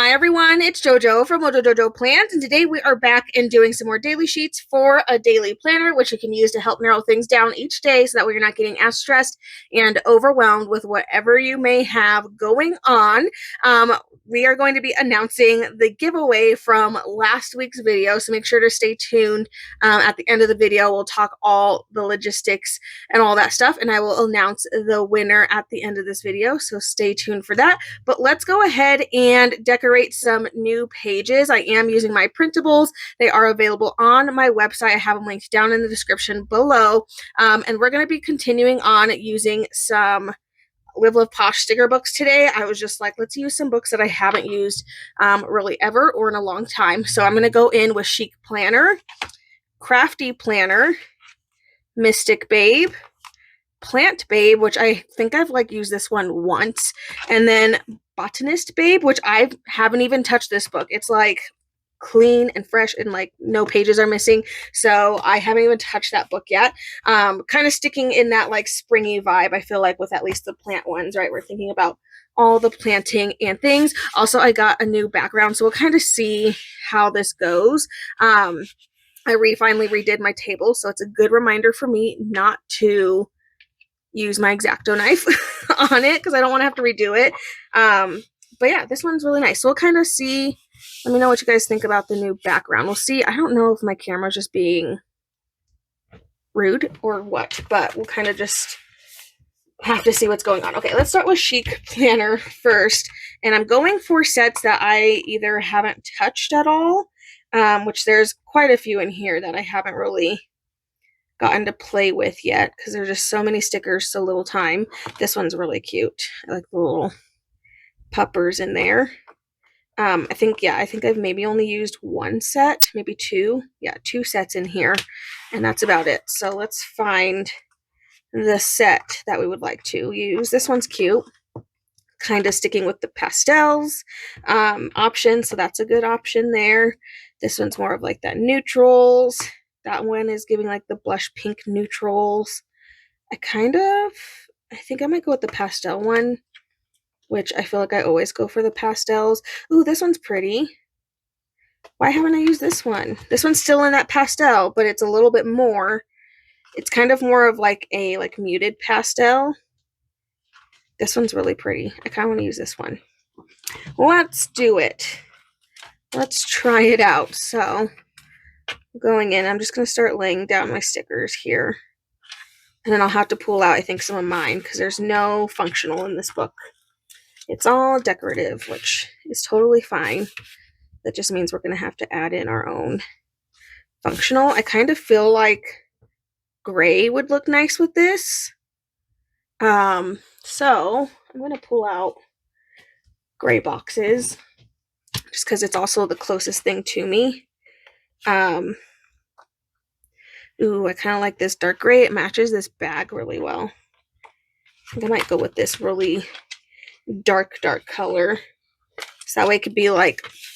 Hi everyone, it's JoJo from Mojo Plans, and today we are back and doing some more daily sheets for a daily planner, which you can use to help narrow things down each day so that way you're not getting as stressed and overwhelmed with whatever you may have going on. We are going to be announcing the giveaway from last week's video, so make sure to stay tuned. At the end of the video, we'll talk all the logistics and all that stuff, and I will announce the winner at the end of this video, so stay tuned for that. But let's go ahead and decorate some new pages. I am using my printables. They are available on my website. I have them linked down in the description below. And we're going to be continuing on using some Live Love Posh sticker books today. I was just like, let's use some books that I haven't used really ever or in a long time. So I'm going to go in with Chic Planner, Crafty Planner, Mystic Babe, Plant Babe, which I think I've used this one once, and then Botanist Babe, which I haven't even touched this book. It's clean and fresh and no pages are missing, so I haven't even touched that book yet. Kind of sticking in that springy vibe, I feel with at least the plant ones, right? We're thinking about all the planting and things. Also, I got a new background, so we'll kind of see how this goes. I finally redid my table, so it's a good reminder for me not to use my X-Acto knife on it because I don't want to have to redo it. But yeah, this one's really nice. So we'll kind of see. Let me know what you guys think about the new background. We'll see. I don't know if my camera's just being rude or what, but we'll kind of just have to see what's going on. Okay, let's start with Chic Planner first. And I'm going for sets that I either haven't touched at all, which there's quite a few in here that I haven't really gotten to play with yet because there's just so many stickers, so little time. This one's really cute. I like the little puppers in there. I think I've maybe only used one set, maybe two. Yeah, two sets in here, and that's about it. So let's find the set that we would like to use. This one's cute. Kind of sticking with the pastels option, so that's a good option there. This one's more of that neutrals. That one is giving the blush pink neutrals. I think I might go with the pastel one, which I feel I always go for the pastels. Ooh, this one's pretty. Why haven't I used this one? This one's still in that pastel, but it's a little bit more. It's kind of more of a muted pastel. This one's really pretty. I kind of want to use this one. Let's do it. Let's try it out. So going in, I'm just going to start laying down my stickers here. And then I'll have to pull out, I think, some of mine because there's no functional in this book. It's all decorative, which is totally fine. That just means we're going to have to add in our own functional. I kind of feel like gray would look nice with this. So I'm going to pull out gray boxes just because it's also the closest thing to me. Ooh, I kind of like this dark gray. It matches this bag really well. I think I might go with this really dark color. So that way it could be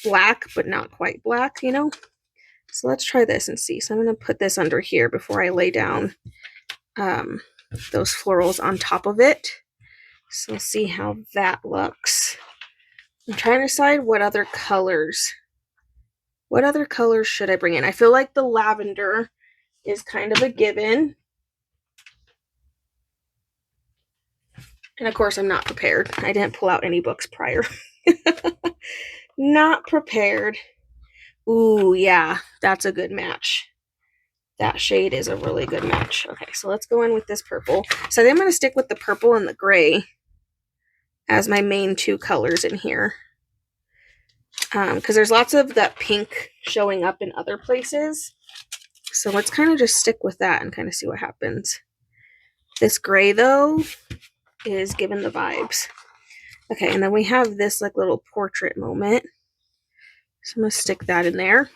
black, but not quite black, you know? So let's try this and see. So I'm going to put this under here before I lay down those florals on top of it. So we'll see how that looks. I'm trying to decide what other colors should I bring in. I feel like the lavender is kind of a given. And of course, I'm not prepared. I didn't pull out any books prior. Not prepared. Ooh, yeah, that's a good match. That shade is a really good match. Okay, so let's go in with this purple. So I think I'm going to stick with the purple and the gray as my main two colors in here. Because there's lots of that pink showing up in other places. So let's kind of just stick with that and kind of see what happens. This gray, though, is giving the vibes. Okay, and then we have this little portrait moment. So I'm going to stick that in there.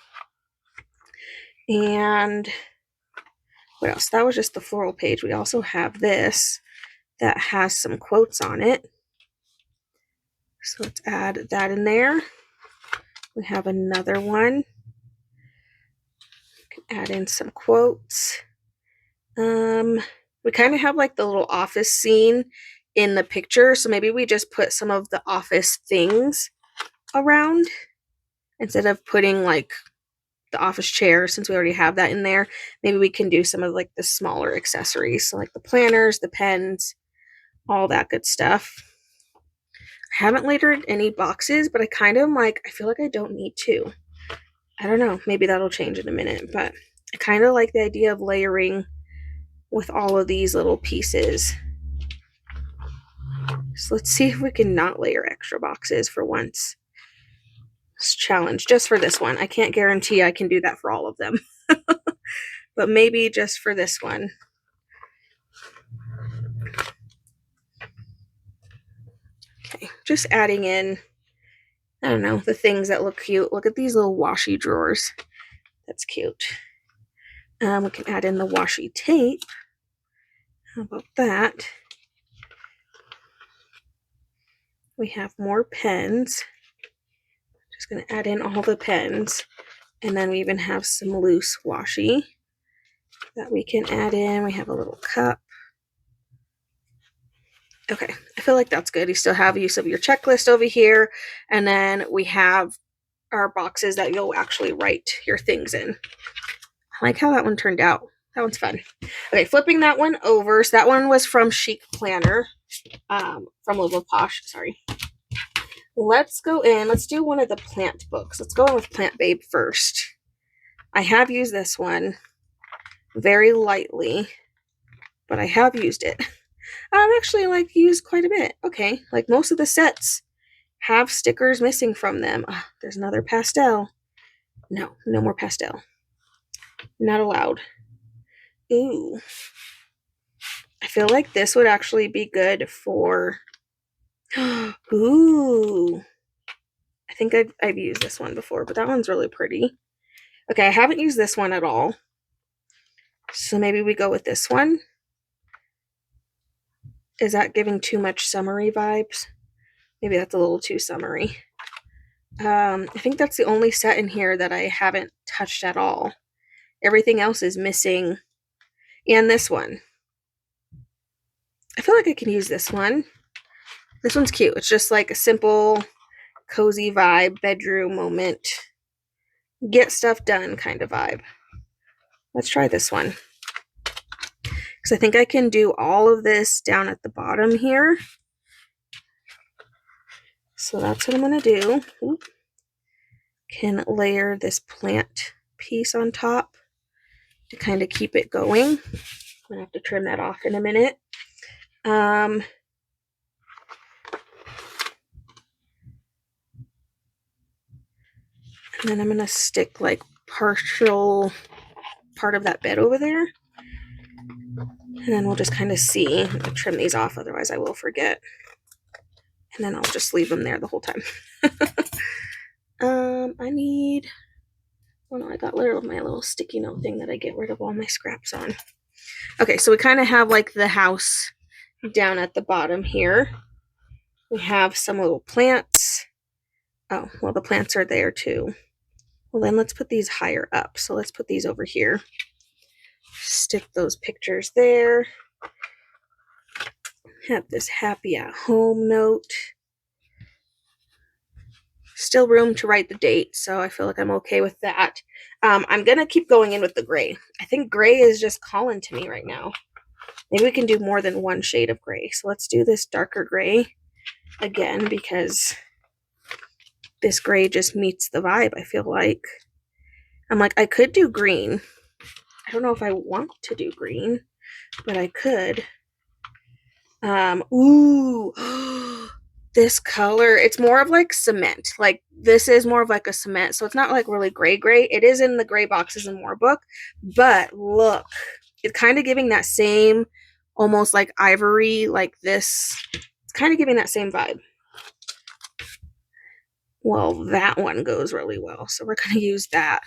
And what else? That was just the floral page. We also have this that has some quotes on it. So let's add that in there. We have another one. Add in some quotes. We kind of have the little office scene in the picture, so maybe we just put some of the office things around instead of putting like the office chair, since we already have that in there. Maybe we can do some of like the smaller accessories, so like the planners, the pens, all that good stuff. I haven't layered any boxes, but I kind of like, I feel like I don't need to. I don't know, maybe that'll change in a minute, but I kind of like the idea of layering with all of these little pieces. So let's see if we can not layer extra boxes for once. It's a challenge just for this one. I can't guarantee I can do that for all of them, but maybe just for this one. Okay, just adding in, I don't know, the things that look cute. Look at these little washi drawers. That's cute. We can add in the washi tape. How about that? We have more pens. Just going to add in all the pens. And then we even have some loose washi that we can add in. We have a little cup. Okay, I feel like that's good. You still have use of your checklist over here. And then we have our boxes that you'll actually write your things in. I like how that one turned out. That one's fun. Okay, flipping that one over. So that one was from Chic Planner, from Live with Posh, sorry. Let's go in. Let's do one of the plant books. Let's go in with Plant Babe first. I have used this one very lightly, but I have used it. I've actually like used quite a bit. Okay, like most of the sets have stickers missing from them. Oh, there's another pastel. No, no more pastel. Not allowed. Ooh. I feel like this would actually be good for... Ooh. I think I've used this one before, but that one's really pretty. Okay, I haven't used this one at all. So maybe we go with this one. Is that giving too much summery vibes? Maybe that's a little too summery. I think that's the only set in here that I haven't touched at all. Everything else is missing. And this one. I feel like I can use this one. This one's cute. It's just like a simple, cozy vibe, bedroom moment, get stuff done kind of vibe. Let's try this one. Because I think I can do all of this down at the bottom here. So that's what I'm going to do. Oop. Can layer this plant piece on top to kind of keep it going. I'm going to have to trim that off in a minute. And then I'm going to stick like partial part of that bed over there. And then we'll just kind of see. I'm going to trim these off, otherwise I will forget. And then I'll just leave them there the whole time. I need... Oh no, I got rid of my little sticky note thing that I get rid of all my scraps on. Okay, so we kind of have like the house down at the bottom here. We have some little plants. Oh, well, the plants are there too. Well, then let's put these higher up. So let's put these over here. Stick those pictures there. Have this happy at home note. Still room to write the date, so I feel like I'm okay with that. I'm going to keep going in with the gray. I think gray is just calling to me right now. Maybe we can do more than one shade of gray. So let's do this darker gray again, because this gray just meets the vibe, I feel like. I'm like, I could do green. I don't know if I want to do green, but I could. Ooh, this color, it's more of like cement. Like this is more of like a cement, so it's not like really gray. It is in the gray boxes and more book, but look, it's kind of giving that same almost like ivory, like this. It's kind of giving that same vibe. Well, that one goes really well, so we're going to use that.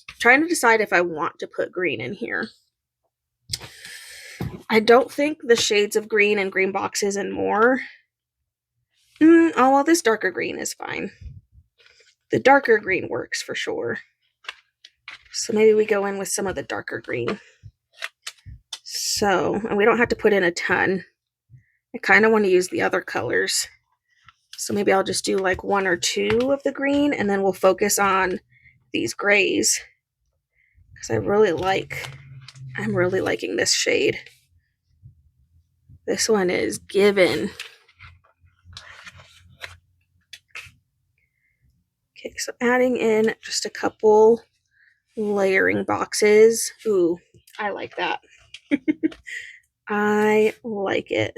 I'm trying to decide if I want to put green in here. I don't think the shades of green and green boxes and more. Oh, well, this darker green is fine. The darker green works for sure. So maybe we go in with some of the darker green. So, and we don't have to put in a ton. I kind of want to use the other colors. So maybe I'll just do like 1 or 2 of the green, and then we'll focus on these grays because I'm really liking this shade. This one is given. Okay, so adding in just a couple layering boxes. Ooh, I like that. I like it.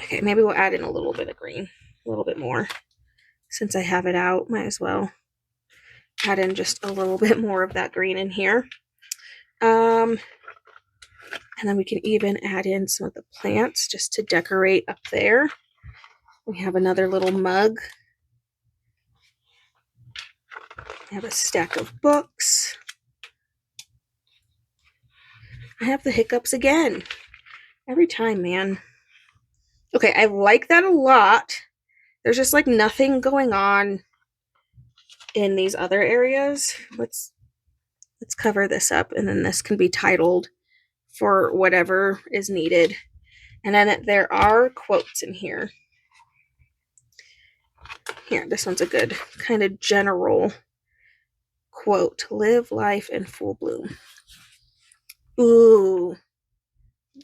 Okay, maybe we'll add in a little bit of green, a little bit more. Since I have it out, might as well add in just a little bit more of that green in here. And then we can even add in some of the plants just to decorate up there. We have another little mug. I have a stack of books. I have the hiccups again. Every time, man. Okay, I like that a lot. There's just like nothing going on in these other areas. Let's cover this up, and then this can be titled for whatever is needed. And then there are quotes in here. Here, this one's a good kind of general quote. Live life in full bloom. Ooh,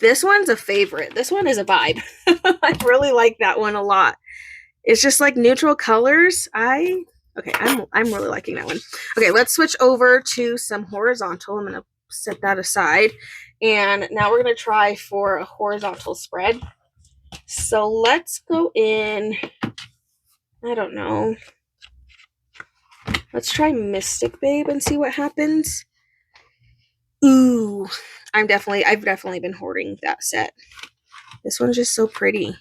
this one's a favorite. This one is a vibe. I really like that one a lot. It's just like neutral colors. I'm really liking that one. Okay, let's switch over to some horizontal. I'm gonna set that aside. And now we're gonna try for a horizontal spread. So let's go in, I don't know. Let's try Mystic Babe and see what happens. Ooh, I've definitely been hoarding that set. This one's just so pretty.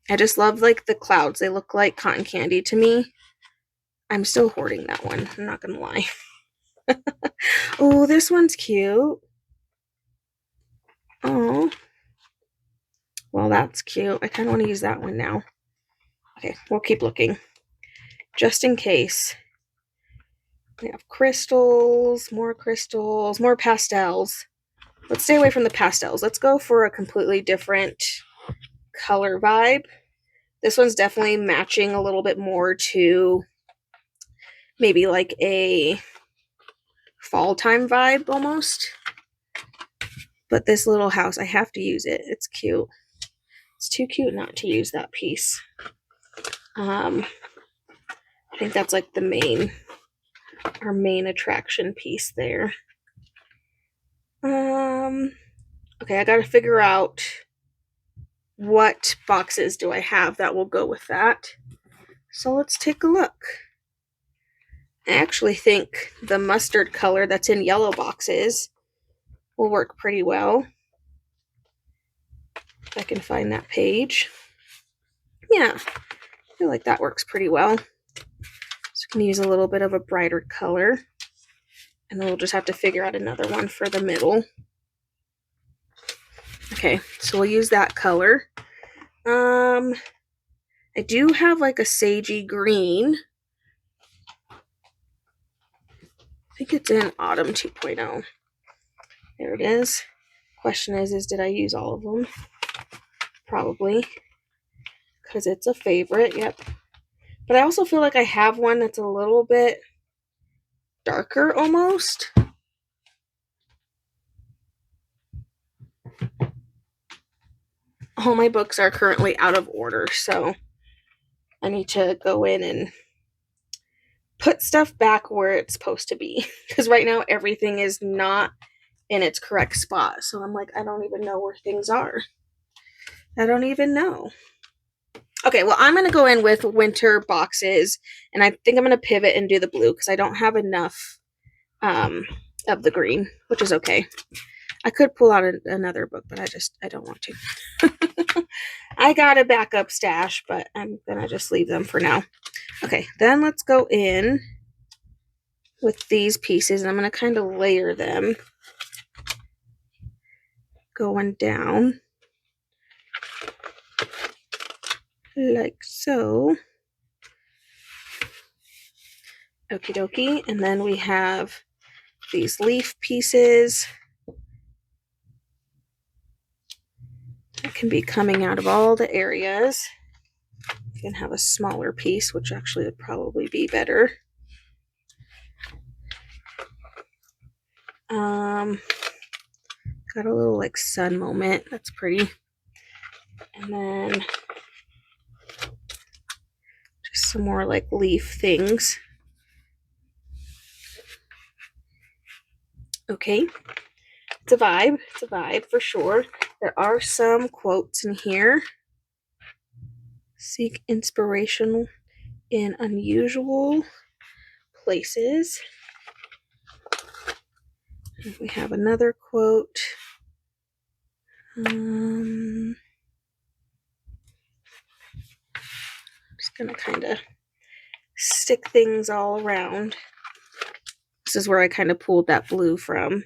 I just love like the clouds. They look like cotton candy to me. I'm still hoarding that one. I'm not gonna lie. Oh, this one's cute. Oh, well, that's cute. I kind of want to use that one now. Okay, we'll keep looking just in case. We have crystals, more pastels. Let's stay away from the pastels. Let's go for a completely different color vibe. This one's definitely matching a little bit more to maybe like a fall time vibe almost. But this little house, I have to use it. It's cute. It's too cute not to use that piece. I think that's like our main attraction piece there. Okay, I gotta figure out what boxes do I have that will go with that. So let's take a look. I actually think the mustard color that's in yellow boxes will work pretty well. If I can find that page. Yeah, I feel like that works pretty well. So we can use a little bit of a brighter color. And then we'll just have to figure out another one for the middle. Okay, so we'll use that color. I do have like a sagey green. I think it's in Autumn 2.0. There it is. Question is did I use all of them? Probably. Because it's a favorite, yep. But I also feel like I have one that's a little bit darker almost. All my books are currently out of order, so I need to go in and put stuff back where it's supposed to be. Because right now everything is not in its correct spot. So I'm like, I don't even know where things are. I don't even know. Okay, well, I'm going to go in with winter boxes, and I think I'm going to pivot and do the blue because I don't have enough of the green, which is okay. I could pull out another book, but I don't want to. I got a backup stash, but I'm going to just leave them for now. Okay, then let's go in with these pieces, and I'm going to kind of layer them going down like so. Okie dokie. And then we have these leaf pieces that can be coming out of all the areas. You can have a smaller piece, which actually would probably be better. Got a little like sun moment. That's pretty. And then just some more like leaf things. Okay. It's a vibe. It's a vibe for sure. There are some quotes in here. Seek inspiration in unusual places. We have another quote. I'm just gonna kind of stick things all around. This is where I kind of pulled that blue from.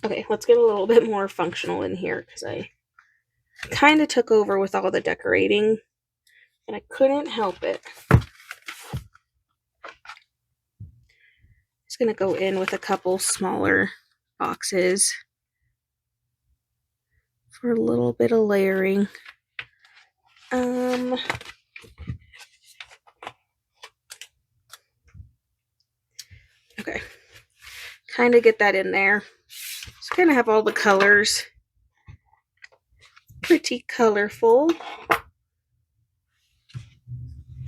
Okay, let's get a little bit more functional in here because I kind of took over with all the decorating and I couldn't help it. Just gonna go in with a couple smaller boxes for a little bit of layering. Okay, kind of get that in there. Just kind of have all the colors pretty colorful.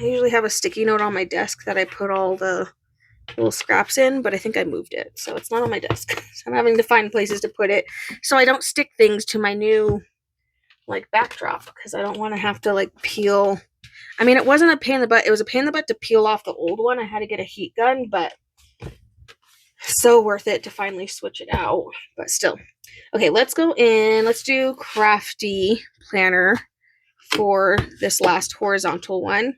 I usually have a sticky note on my desk that I put all the little scraps in, but I think I moved it, so it's not on my desk. So I'm having to find places to put it so I don't stick things to my new like backdrop because I don't want to have to like peel. I mean, it wasn't a pain in the butt. It was a pain in the butt to peel off the old one. I had to get a heat gun, but so worth it to finally switch it out. But still. Okay, let's go in. Let's do Crafty planner for this last horizontal one.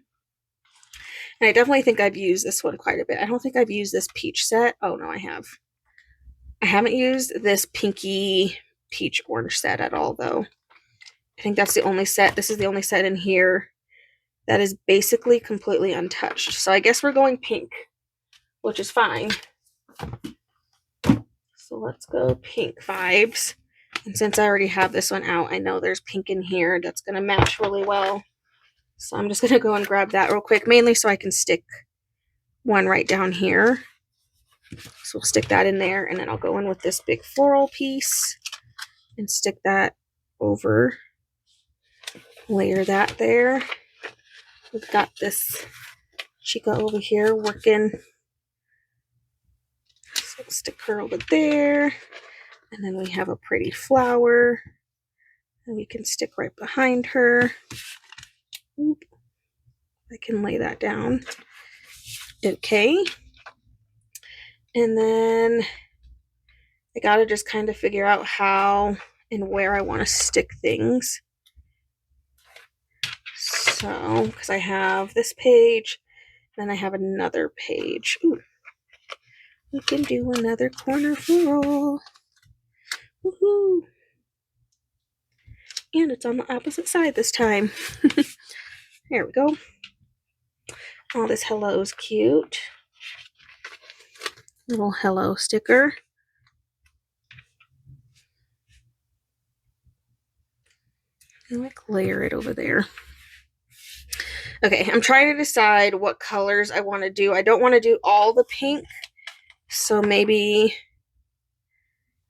And I definitely think I've used this one quite a bit. I don't think I've used this peach set. Oh, no, I have. I haven't used this pinky peach orange set at all, though. I think that's the only set. This is the only set in here that is basically completely untouched. So I guess we're going pink, which is fine. So let's go pink vibes. And since I already have this one out, I know there's pink in here that's going to match really well. So I'm just going to go and grab that real quick, mainly so I can stick one right down here. So we'll stick that in there, and then I'll go in with this big floral piece and stick that over. Layer that there. We've got this Chica over here working. So we'll stick her over there. And then we have a pretty flower. And we can stick right behind her. Oop. I can lay that down. Okay. And then I gotta just kind of figure out how and where I want to stick things. So, because I have this page, then I have another page. Ooh. We can do another corner floral. Woohoo! And it's on the opposite side this time. There we go. Oh, this hello is cute. Little hello sticker. And like layer it over there. Okay, I'm trying to decide what colors I want to do. I don't want to do all the pink. So maybe,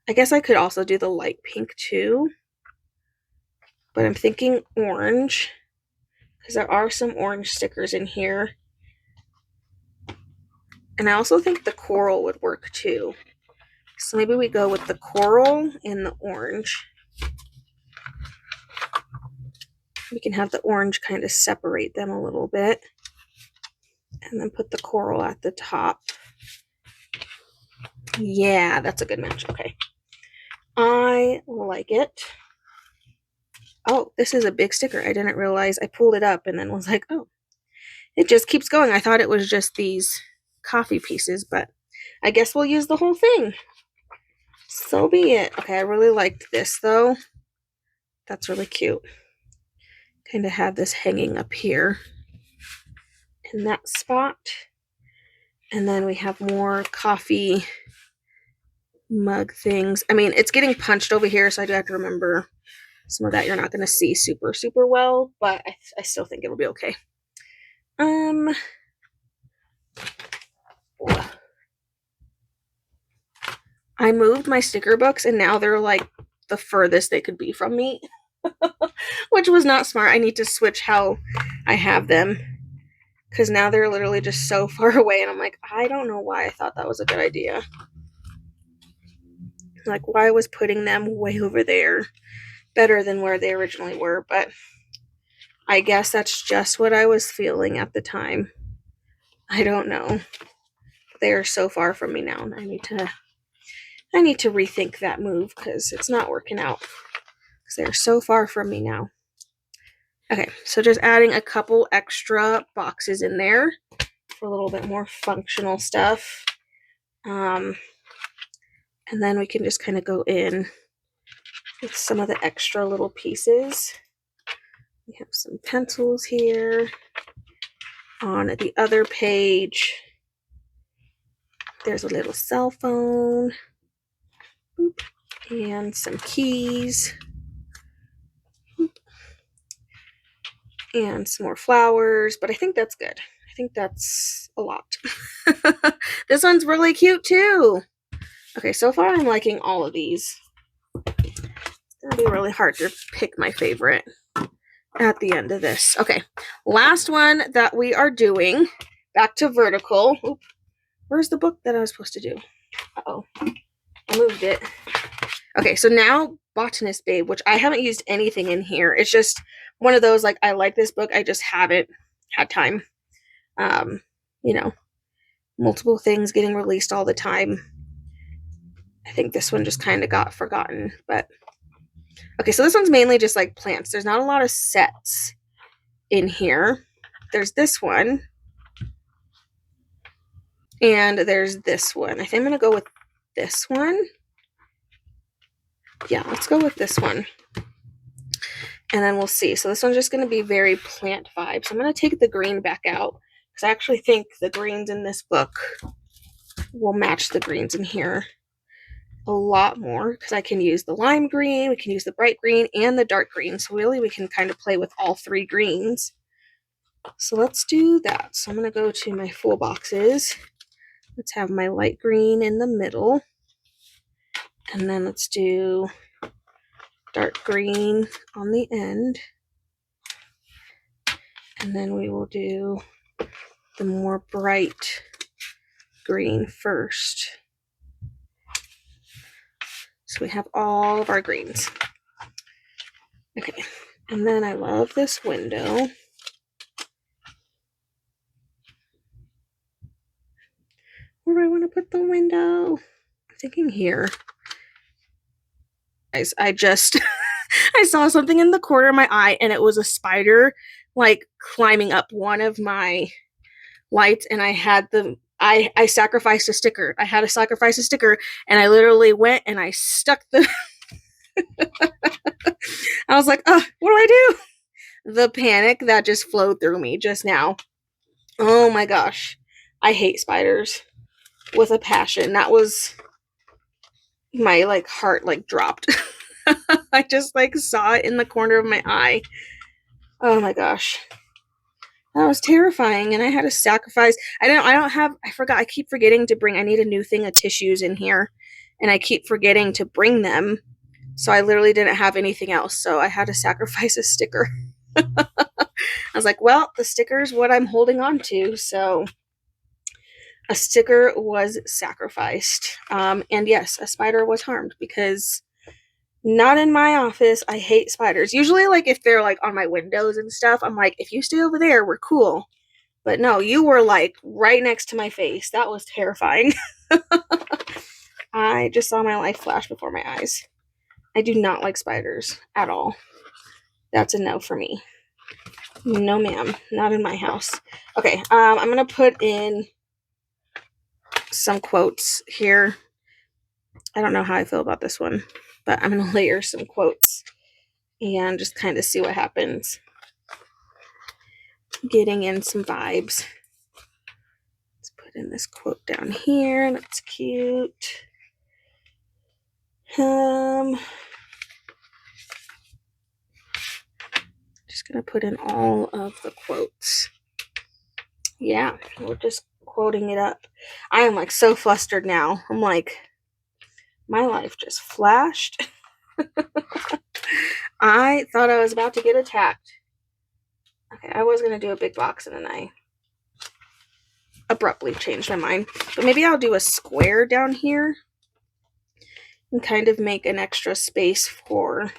I guess I could also do the light pink too. But I'm thinking orange, because there are some orange stickers in here. And I also think the coral would work too. So maybe we go with the coral and the orange. We can have the orange kind of separate them a little bit. And then put the coral at the top. Yeah, that's a good match. Okay. I like it. Oh, this is a big sticker. I didn't realize. I pulled it up and then was like, oh, it just keeps going. I thought it was just these coffee pieces, but I guess we'll use the whole thing. So be it. Okay, I really liked this though. That's really cute. Kind of have this hanging up here in that spot. And then we have more coffee mug things. I mean, it's getting punched over here, so I do have to remember some of that you're not going to see super, super well, but I still think it'll be okay. I moved my sticker books, and now they're like the furthest they could be from me, which was not smart. I need to switch how I have them, because now they're literally just so far away, and I'm like, I don't know why I thought that was a good idea. Like, why I was putting them way over there better than where they originally were, but I guess that's just what I was feeling at the time. I don't know. They are so far from me now, and I need to rethink that move because it's not working out. Because they're so far from me now. Okay, so just adding a couple extra boxes in there for a little bit more functional stuff. And then we can just kind of go in with some of the extra little pieces. We have some pencils here. On the other page, there's a little cell phone and some keys and some more flowers, but I think that's good. I think that's a lot. This one's really cute too. Okay, so far I'm liking all of these. It's gonna be really hard to pick my favorite at the end of this. Okay, last one that we are doing, back to vertical. Oop, where's the book that I was supposed to do? Uh-oh, I moved it. Okay, so now Botanist Babe, which I haven't used anything in here. It's just one of those, like, I like this book, I just haven't had time. You know, multiple things getting released all the time. I think this one just kind of got forgotten, but okay, so this one's mainly just like plants. There's not a lot of sets in here. There's this one, and there's this one. I think I'm going to go with this one. Yeah, let's go with this one. And then we'll see. So this one's just going to be very plant vibe. So I'm going to take the green back out because I actually think the greens in this book will match the greens in here a lot more because I can use the lime green, we can use the bright green, and the dark green. So really we can kind of play with all three greens. So let's do that. So I'm going to go to my full boxes. Let's have my light green in the middle. And then let's do dark green on the end. And then we will do the more bright green first. So we have all of our greens. Okay, and then I love this window. Where do I want to put the window? I'm thinking here. Guys, I just I saw something in the corner of my eye, and it was a spider like climbing up one of my lights, and I had I sacrificed a sticker. I had to sacrifice a sticker, and I literally went and I stuck the I was like, what do I do? The panic that just flowed through me just now. Oh my gosh. I hate spiders with a passion. That was my like heart like dropped. I just like saw it in the corner of my eye. Oh my gosh. That was terrifying, and I had to sacrifice. I forgot. I keep forgetting to bring. I need a new thing of tissues in here, and I keep forgetting to bring them. So I literally didn't have anything else. So I had to sacrifice a sticker. I was like, well, the sticker's what I'm holding on to. So a sticker was sacrificed. And yes, a spider was harmed because not in my office. I hate spiders. Usually, like, if they're, like, on my windows and stuff, I'm like, if you stay over there, we're cool. But no, you were, like, right next to my face. That was terrifying. I just saw my life flash before my eyes. I do not like spiders at all. That's a no for me. No, ma'am. Not in my house. Okay, I'm going to put in some quotes here. I don't know how I feel about this one, but I'm going to layer some quotes and just kind of see what happens. Getting in some vibes. Let's put put in this quote down here. That's cute. Just gonna put in all of the quotes. Yeah, we're just quoting it up. I am like so flustered now. I'm like, my life just flashed. I thought I was about to get attacked. Okay, I was gonna do a big box and then I abruptly changed my mind. But maybe I'll do a square down here and kind of make an extra space for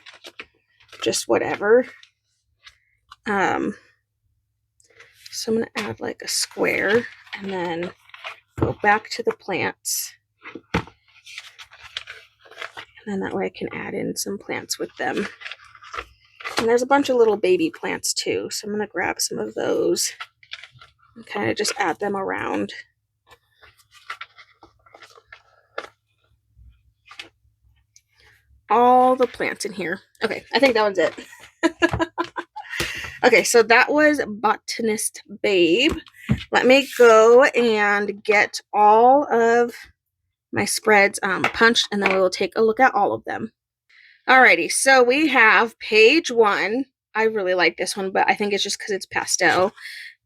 just whatever. So I'm going to add like a square and then go back to the plants. And then that way I can add in some plants with them. And there's a bunch of little baby plants too. So I'm going to grab some of those and kind of just add them around. All the plants in here. Okay, I think that one's it. Okay, so that was Botanist Babe. Let me go and get all of my spreads punched, and then we will take a look at all of them. Alrighty, so we have page 1. I really like this one, but I think it's just because it's pastel.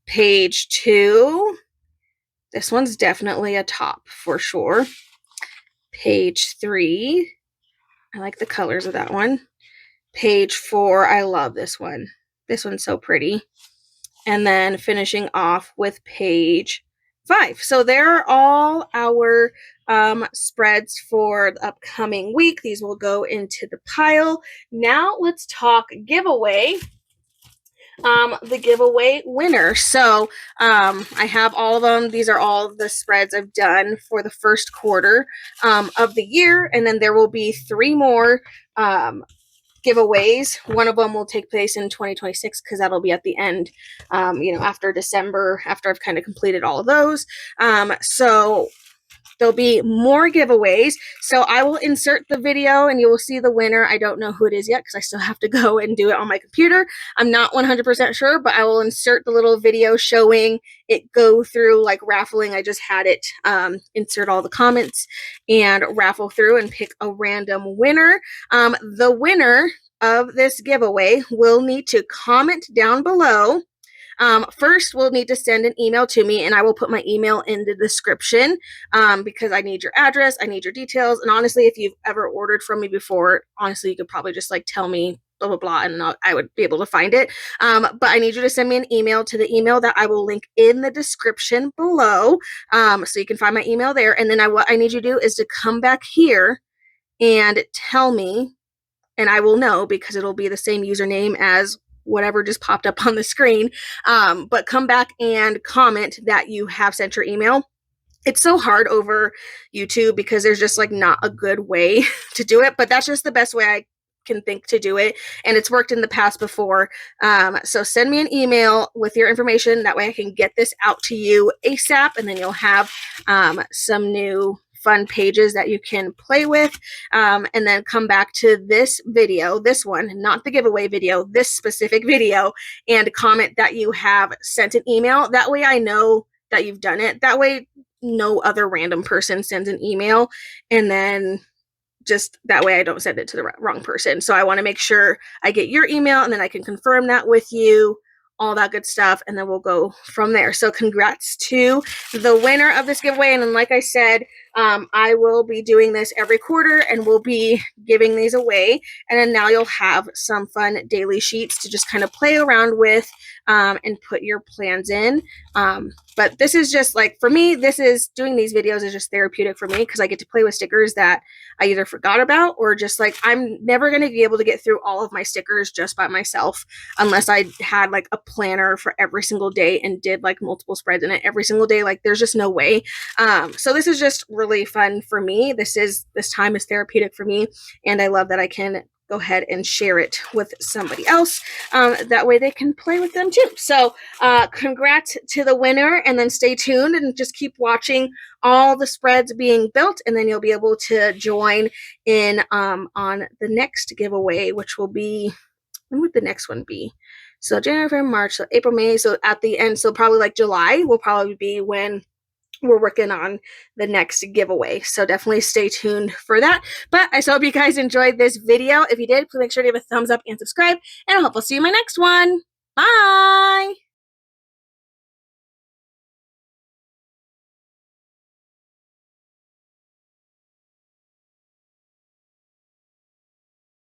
Page 2. This one's definitely a top for sure. Page 3. I like the colors of that one. Page 4. I love this one. This one's so pretty. And then finishing off with page 5. So there are all our spreads for the upcoming week. These will go into the pile. Now let's talk giveaway. The giveaway winner. So I have all of them. These are all the spreads I've done for the first quarter of the year. And then there will be 3 more giveaways. One of them will take place in 2026 because that'll be at the end, after December, after I've kind of completed all of those. So there'll be more giveaways. So I will insert the video and you will see the winner. I don't know who it is yet because I still have to go and do it on my computer. I'm not 100% sure, but I will insert the little video showing it go through like raffling. I just had it insert all the comments and raffle through and pick a random winner. The winner of this giveaway will need to comment down below. First, we'll need to send an email to me, and I will put my email in the description because I need your address, I need your details, and honestly, if you've ever ordered from me before, honestly, you could probably just like tell me blah, blah, blah, and I would be able to find it. But I need you to send me an email to the email that I will link in the description below, so you can find my email there, and then what I need you to do is to come back here and tell me, and I will know because it'll be the same username as whatever just popped up on the screen, but come back and comment that you have sent your email. It's so hard over YouTube because there's just like not a good way to do it, but that's just the best way I can think to do it, and it's worked in the past before. So send me an email with your information, that way I can get this out to you ASAP, and then you'll have some new fun pages that you can play with, and then come back to this video, this one, not the giveaway video, this specific video, and comment that you have sent an email. That way I know that you've done it. That way no other random person sends an email, and then just that way I don't send it to the wrong person. So I want to make sure I get your email, and then I can confirm that with you, all that good stuff, and then we'll go from there. So congrats to the winner of this giveaway. And then like I said, I will be doing this every quarter, and we'll be giving these away. And then now you'll have some fun daily sheets to just kind of play around with and put your plans in. But this is just like, for me, doing these videos is just therapeutic for me because I get to play with stickers that I either forgot about, or just like, I'm never going to be able to get through all of my stickers just by myself unless I had like a planner for every single day and did like multiple spreads in it every single day. Like there's just no way. So this is just really fun for me. This time is therapeutic for me, and I love that I can go ahead and share it with somebody else. That way they can play with them too. So congrats to the winner, and then stay tuned and just keep watching all the spreads being built, and then you'll be able to join in on the next giveaway, which will be, when would the next one be? So January, February, March, so April, May. So at the end, so probably like July will probably be when we're working on the next giveaway. So definitely stay tuned for that. But I so hope you guys enjoyed this video. If you did, please make sure to give a thumbs up and subscribe. And I hope I'll see you in my next one. Bye!